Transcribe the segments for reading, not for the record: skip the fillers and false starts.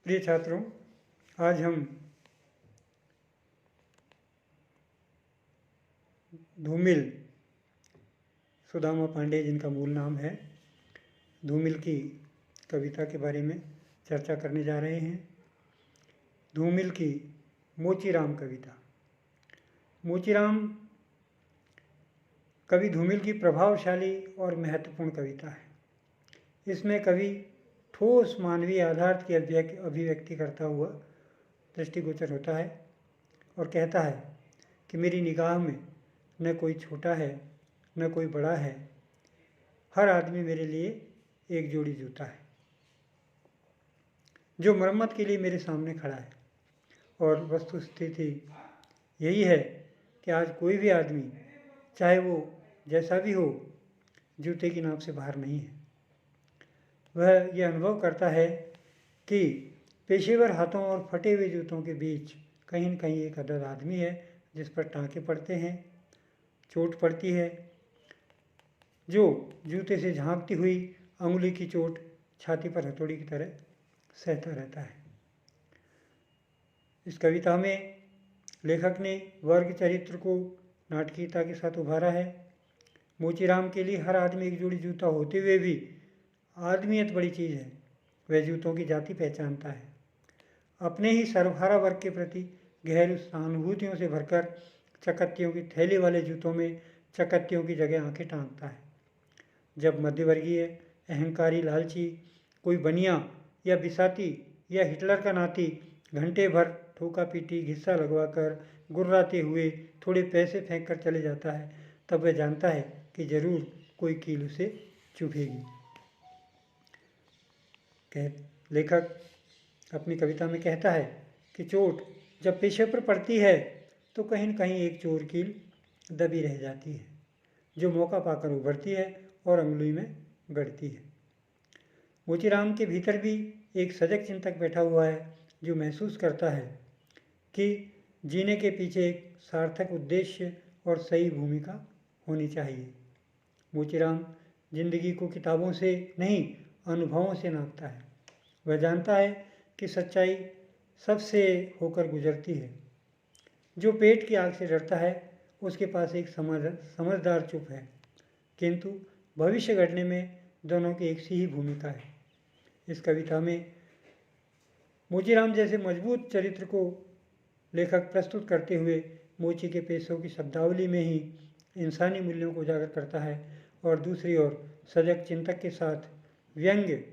प्रिय छात्रों, आज हम धूमिल, सुदामा पांडे जिनका मूल नाम है, धूमिल की कविता के बारे में चर्चा करने जा रहे हैं। धूमिल की मोचीराम कविता। मोचीराम कवि धूमिल की प्रभावशाली और महत्वपूर्ण कविता है। इसमें कवि ठोस मानवीय आधार की अभिव्यक्ति करता हुआ दृष्टिगोचर होता है और कहता है कि मेरी निगाह में न कोई छोटा है न कोई बड़ा है, हर आदमी मेरे लिए एक जोड़ी जूता है, जो मरम्मत के लिए मेरे सामने खड़ा है। और वस्तुस्थिति यही है कि आज कोई भी आदमी, चाहे वो जैसा भी हो, जूते की नाप से बाहर नहीं है। वह यह अनुभव करता है कि पेशेवर हाथों और फटे हुए जूतों के बीच कहीं न कहीं एक अदद आदमी है जिस पर टाँके पड़ते हैं, चोट पड़ती है, जो जूते से झांकती हुई अंगुली की चोट छाती पर हथौड़ी की तरह सहता रहता है। इस कविता में लेखक ने वर्ग चरित्र को नाटकीयता के साथ उभारा है। मोचीराम के लिए हर आदमी एक जोड़ी जूता होते हुए भी आदमियत बड़ी चीज़ है। वह जूतों की जाति पहचानता है। अपने ही सर्वहारा वर्ग के प्रति गहरी सहानुभूतियों से भरकर चकत्तियों की थैली वाले जूतों में चकत्तियों की जगह आंखें टांगता है। जब मध्यवर्गीय, अहंकारी, लालची कोई बनिया या बिसाती या हिटलर का नाती घंटे भर ठोका पीटी घिस्सा लगवाकर गुर्राते हुए थोड़े पैसे फेंक कर चले जाता है, तब वह जानता है कि जरूर कोई कील उसे चुभेगी। लेखक अपनी कविता में कहता है कि चोट जब पेशे पर पड़ती है तो कहीं न कहीं एक चोर कील दबी रह जाती है, जो मौका पाकर उभरती है और अंगुली में गड़ती है। मोचीराम के भीतर भी एक सजग चिंतक बैठा हुआ है, जो महसूस करता है कि जीने के पीछे एक सार्थक उद्देश्य और सही भूमिका होनी चाहिए। मोचीराम जिंदगी को किताबों से नहीं, अनुभवों से नापता है। वह जानता है कि सच्चाई सबसे होकर गुजरती है। जो पेट की आग से डरता है उसके पास एक समझदार चुप है, किंतु भविष्य गढ़ने में दोनों की एक सी ही भूमिका है। इस कविता में मोचीराम जैसे मजबूत चरित्र को लेखक प्रस्तुत करते हुए मोची के पेशों की शब्दावली में ही इंसानी मूल्यों को उजागर करता है, और दूसरी ओर सजग चिंतक के साथ व्यंग्य,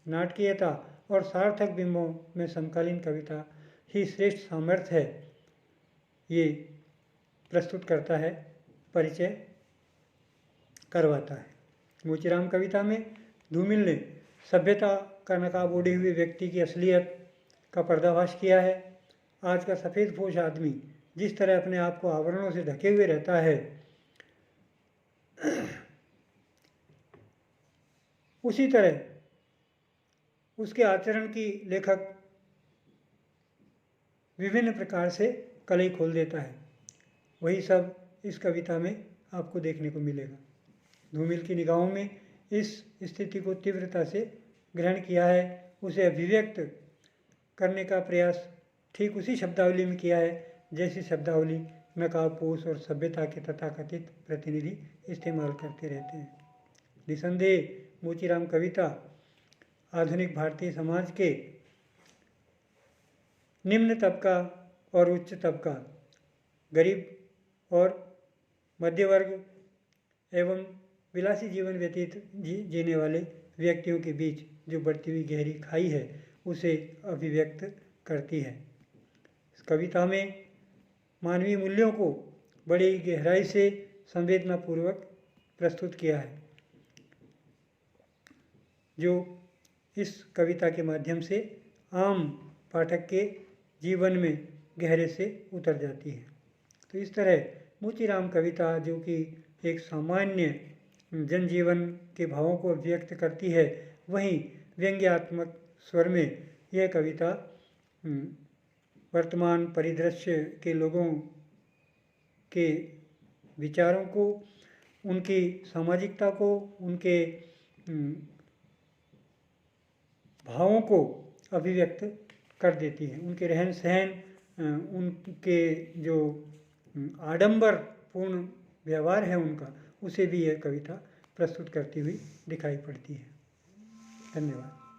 नाटकीयता और सार्थक बिंबों में समकालीन कविता ही श्रेष्ठ सामर्थ्य है, ये प्रस्तुत करता है, परिचय करवाता है। मोचीराम कविता में धूमिल ने सभ्यता का नकाब ओढ़े हुए व्यक्ति की असलियत का पर्दाफाश किया है। आज का सफ़ेदपोश आदमी जिस तरह अपने आप को आवरणों से ढके हुए रहता है, उसी तरह उसके आचरण की लेखक विभिन्न प्रकार से कलई खोल देता है। वही सब इस कविता में आपको देखने को मिलेगा। धूमिल की निगाहों में इस स्थिति को तीव्रता से ग्रहण किया है, उसे अभिव्यक्त करने का प्रयास ठीक उसी शब्दावली में किया है जैसी शब्दावली नकाबपोश और सभ्यता के तथाकथित प्रतिनिधि इस्तेमाल करते रहते हैं। निसंदेह मोचीराम कविता आधुनिक भारतीय समाज के निम्न तबका और उच्च तबका, गरीब और मध्य वर्ग एवं विलासी जीवन व्यतीत जीने वाले व्यक्तियों के बीच जो बढ़ती हुई गहरी खाई है, उसे अभिव्यक्त करती है। इस कविता में मानवीय मूल्यों को बड़ी गहराई से संवेदनापूर्वक प्रस्तुत किया है, जो इस कविता के माध्यम से आम पाठक के जीवन में गहरे से उतर जाती है। तो इस तरह मोचीराम कविता, जो कि एक सामान्य जनजीवन के भावों को व्यक्त करती है, वहीं व्यंग्यात्मक स्वर में यह कविता वर्तमान परिदृश्य के लोगों के विचारों को, उनकी सामाजिकता को, उनके भावों को अभिव्यक्त कर देती है। उनके रहन सहन, उनके जो आडंबरपूर्ण व्यवहार है उनका, उसे भी यह कविता प्रस्तुत करती हुई दिखाई पड़ती है। धन्यवाद।